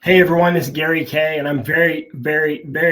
Hey everyone, this is Gary Kay, and I'm very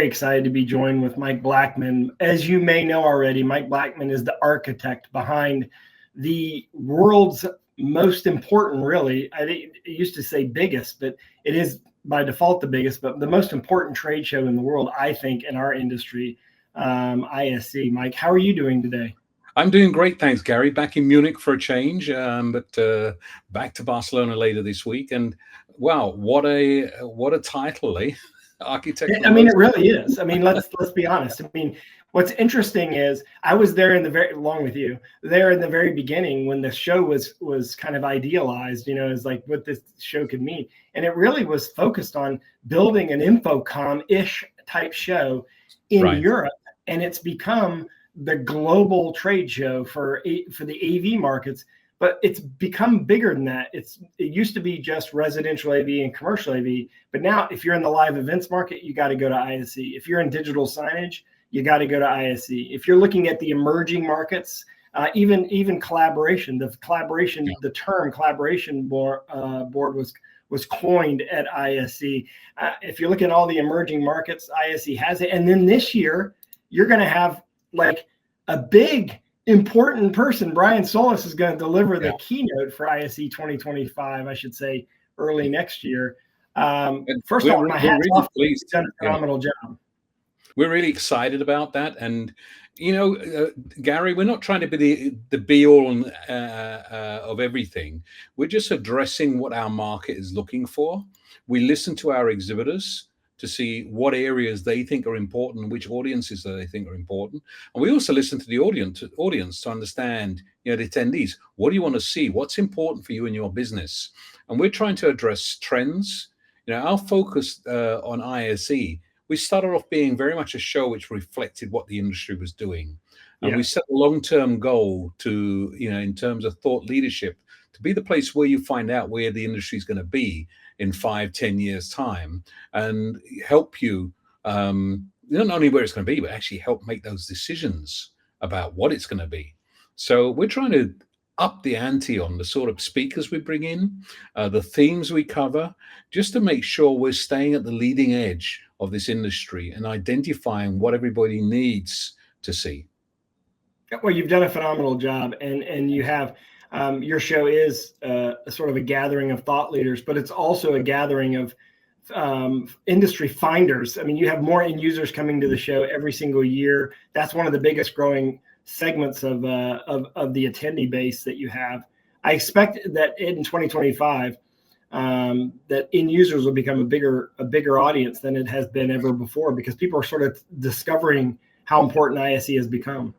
excited to be joined with Mike Blackman. As you may know already, Mike Blackman is the architect behind the world's most important, really. I used to say biggest, but it is by default the biggest, but the most important trade show in the world, I think, in our industry, ISE. Mike, how are you doing today? I'm doing great, thanks, Gary. Back in Munich for a change, but back to Barcelona later this week. And wow, what a title, eh? Architect of the I mean, it most. really is. I mean, let's be honest. I mean, what's interesting is I was there in the very along with you there in the very beginning when the show was kind of idealized, as like what this show could mean, and it really was focused on building an infocom-ish type show in Right. Europe, and it's become the global trade show for the AV markets. But it's become bigger than that. It used to be just residential AV and commercial AV, but now if you're in the live events market, you got to go to ISE. If you're in digital signage, you got to go to ISE. If you're looking at the emerging markets, even collaboration, the term collaboration board was coined at ISE. If you look at all the emerging markets, ISE has it. And then this year, you're going to have like a big important person. Brian Solis is going to deliver the keynote for ISE 2025, I should say, early next year. First off, my hat's really off. He's pleased. done a phenomenal job. We're really excited about that. And, Gary, we're not trying to be the be all of everything. We're just addressing what our market is looking for. We listen to our exhibitors to see what areas they think are important, which audiences that they think are important. And we also listen to the audience to understand, the attendees. What do you want to see? What's important for you in your business? And we're trying to address trends. Our focus on ISE, we started off being very much a show which reflected what the industry was doing. And we set a long-term goal to, in terms of thought leadership, to be the place where you find out where the industry is going to be in 5-10 years time, and help you, not only where it's going to be, but actually help make those decisions about what it's going to be. So we're trying to up the ante on the sort of speakers we bring in, the themes we cover, just to make sure we're staying at the leading edge of this industry and identifying what everybody needs to see. Well, you've done a phenomenal job, and you have your show is sort of a gathering of thought leaders, but it's also a gathering of industry finders. I mean, you have more end users coming to the show every single year. That's one of the biggest growing segments of the attendee base that you have. I expect that in 2025, that end users will become a bigger audience than it has been ever before, because people are sort of discovering how important ISE has become.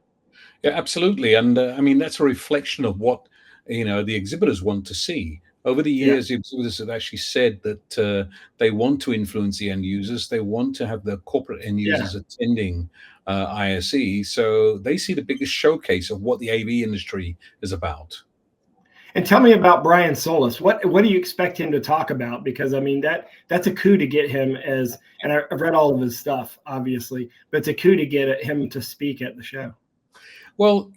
Yeah, absolutely. And I mean, that's a reflection of what, the exhibitors want to see. Over the years, the exhibitors have actually said that they want to influence the end users. They want to have the corporate end users attending ISE. So they see the biggest showcase of what the AV industry is about. And tell me about Brian Solis. What do you expect him to talk about? Because I mean, that's a coup to get him and I've read all of his stuff, obviously, but it's a coup to get him to speak at the show. Well,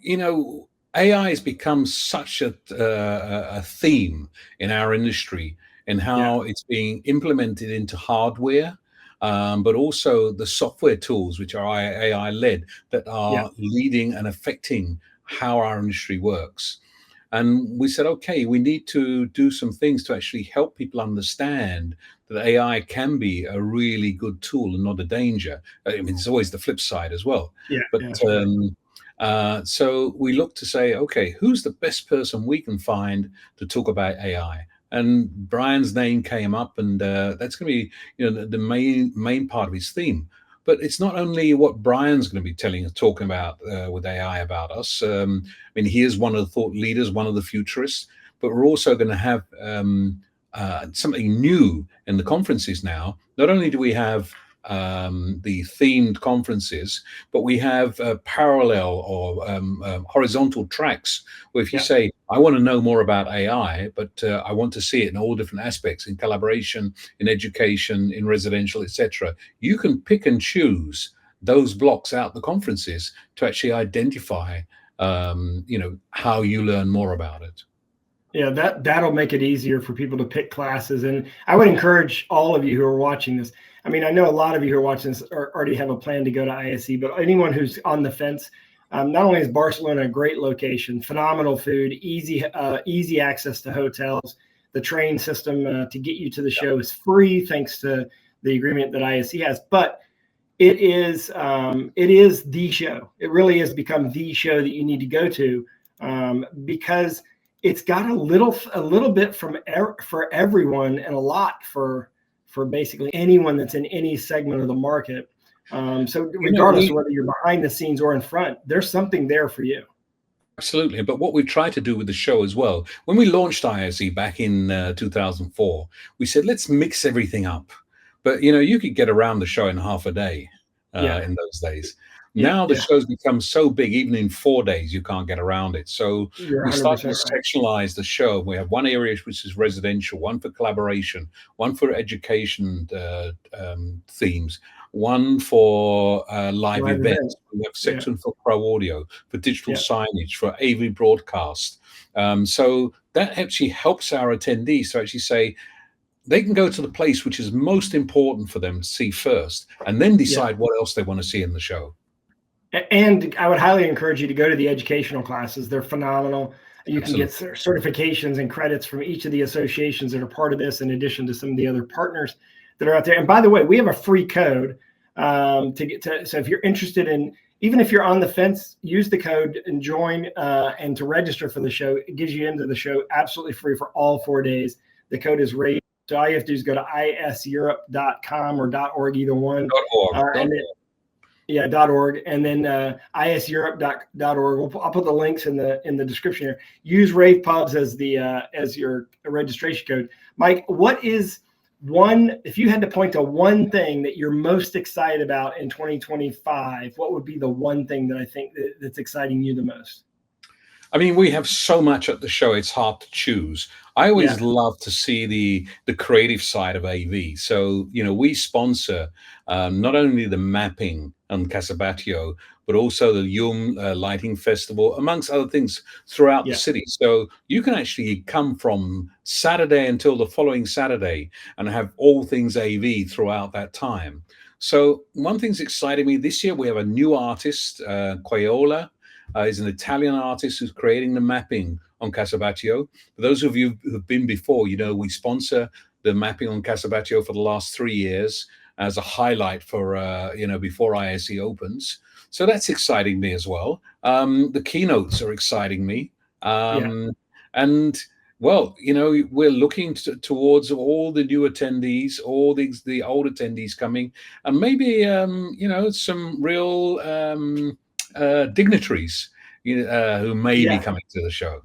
AI has become such a theme in our industry, and how it's being implemented into hardware, but also the software tools, which are AI led, that are leading and affecting how our industry works. And we said, okay, we need to do some things to actually help people understand that AI can be a really good tool and not a danger. I mean, it's always the flip side as well. So we look to say, okay, who's the best person we can find to talk about AI? And Brian's name came up, and that's going to be, the main part of his theme. But it's not only what Brian's going to be talking about with AI about us. I mean, he is one of the thought leaders, one of the futurists, but we're also going to have something new in the conferences now. Not only do we have the themed conferences, but we have parallel or horizontal tracks where if you say, I want to know more about AI, but I want to see it in all different aspects, in collaboration, in education, in residential, etc., you can pick and choose those blocks out the conferences to actually identify how you learn more about it. Yeah, that'll make it easier for people to pick classes. And I would encourage all of you who are watching this. I mean, I know a lot of you who are watching this already have a plan to go to ISE, but anyone who's on the fence, not only is Barcelona a great location, phenomenal food, easy access to hotels, the train system to get you to the show is free thanks to the agreement that ISE has, but it is the show. It really has become the show that you need to go to because it's got a little bit for everyone and a lot for basically anyone that's in any segment of the market. So regardless of whether you're behind the scenes or in front, there's something there for you. Absolutely. But what we tried to do with the show as well, when we launched ISE back in 2004, we said, let's mix everything up. But, you could get around the show in half a day in those days. Now the show's become so big, even in 4 days, you can't get around it. So we started to sectionalize the show. We have one area which is residential, one for collaboration, one for education themes, one for live events. We have section for pro audio, for digital signage, for AV broadcast. So that actually helps our attendees to actually say, they can go to the place which is most important for them to see first, and then decide what else they want to see in the show. And I would highly encourage you to go to the educational classes. They're phenomenal. You can get certifications and credits from each of the associations that are part of this, in addition to some of the other partners that are out there. And by the way, we have a free code to get to. So if you're interested in, even if you're on the fence, use the code and join and to register for the show. It gives you into the show absolutely free for all 4 days. The code is rAVe. So all you have to do is go to iseurope.com or .org, either one. .org, and then iseurope.org. I'll put the links in the description here. Use rAVe Pubs as your registration code. Mike, what is if you had to point to one thing that you're most excited about in 2025, what would be the one thing that I think that's exciting you the most? I mean, we have so much at the show, it's hard to choose. I always love to see the creative side of AV. So, we sponsor not only the mapping on Casabatio, but also the Yum Lighting Festival, amongst other things, throughout the city. So you can actually come from Saturday until the following Saturday and have all things AV throughout that time. So one thing's exciting me. This year we have a new artist, Quayola. Is an Italian artist who's creating the mapping on Casabatio. For those of you who've been before, we sponsor the mapping on Casabatio for the last 3 years as a highlight for, before ISE opens. So that's exciting me as well. The keynotes are exciting me. And, well, we're looking towards all the new attendees, all the old attendees coming, and maybe, some real dignitaries who may be coming to the show.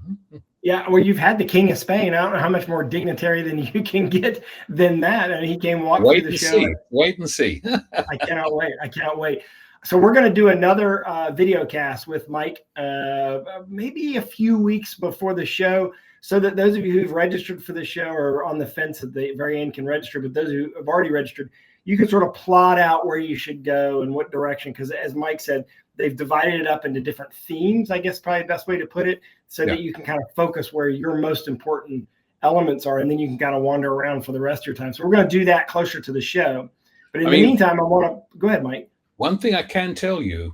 Yeah, well, you've had the King of Spain. I don't know how much more dignitary than you can get than that. And he came walk through the show. Wait and see. I cannot wait. So we're going to do another video cast with Mike maybe a few weeks before the show, so that those of you who've registered for the show or on the fence at the very end can register. But those who have already registered, you can sort of plot out where you should go and what direction. Because as Mike said, they've divided it up into different themes, I guess probably the best way to put it, so that you can kind of focus where your most important elements are, and then you can kind of wander around for the rest of your time. So we're going to do that closer to the show. But in the meantime, I want to go ahead, Mike. One thing I can tell you,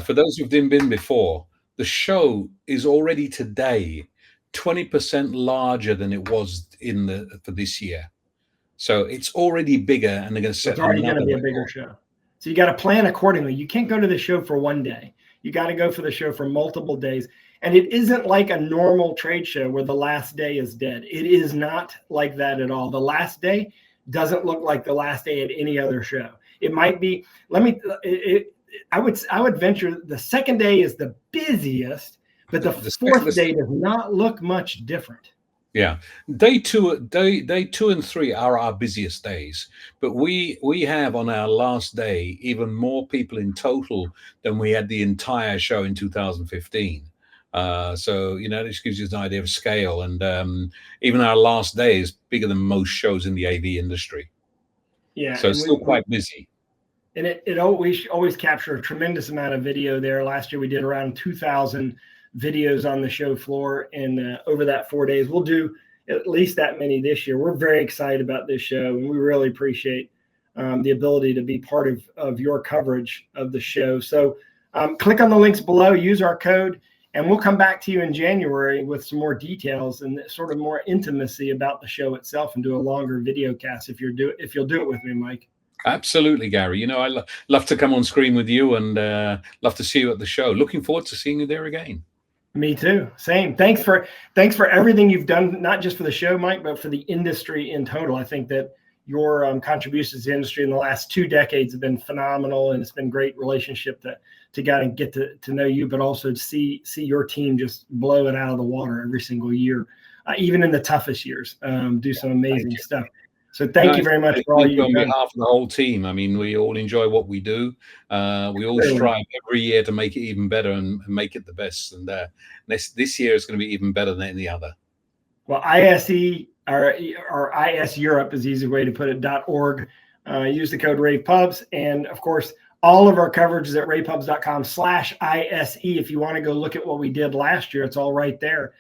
for those who've been before, the show is already today 20% larger than it was for this year. So it's already bigger, and they're going to set. It's already going to be a bigger show. So you got to plan accordingly. You can't go to the show for one day. You got to go for the show for multiple days. And it isn't like a normal trade show where the last day is dead. It is not like that at all. The last day doesn't look like the last day at any other show. It might be, I would venture the second day is the busiest, but the fourth day does not look much different. Yeah, day two and 3 are our busiest days, but we have on our last day even more people in total than we had the entire show in 2015. So this gives you an idea of scale, and even our last day is bigger than most shows in the AV industry. Yeah, so it's still quite busy. And it always captured a tremendous amount of video there. Last year we did around 2,000 videos on the show floor. And over that 4 days, we'll do at least that many this year. We're very excited about this show, and we really appreciate the ability to be part of your coverage of the show. So click on the links below, use our code, and we'll come back to you in January with some more details and sort of more intimacy about the show itself, and do a longer video cast if you'll do it with me, Mike. Absolutely, Gary. You know, I love to come on screen with you, and love to see you at the show. Looking forward to seeing you there again. Me too. Same. Thanks for everything you've done, not just for the show, Mike, but for the industry in total. I think that your contributions to the industry in the last 2 decades have been phenomenal, and it's been great relationship to get to know you, but also to see your team just blow it out of the water every single year, even in the toughest years. Do some amazing stuff. So thank you very much for all you've done. On behalf of the whole team, I mean, we all enjoy what we do. We all strive every year to make it even better and make it the best. And this year is going to be even better than any other. Well, ISE or IS Europe is the easy way to put it, .org. Use the code rAVePubs. And of course, all of our coverage is at ravepubs.com/ISE. If you want to go look at what we did last year, it's all right there.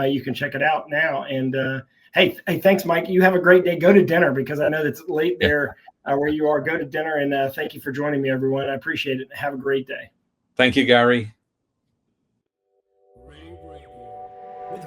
You can check it out now. And hey, thanks, Mike. You have a great day. Go to dinner, because I know it's late there where you are. Go to dinner, and thank you for joining me, everyone. I appreciate it. Have a great day. Thank you, Gary. With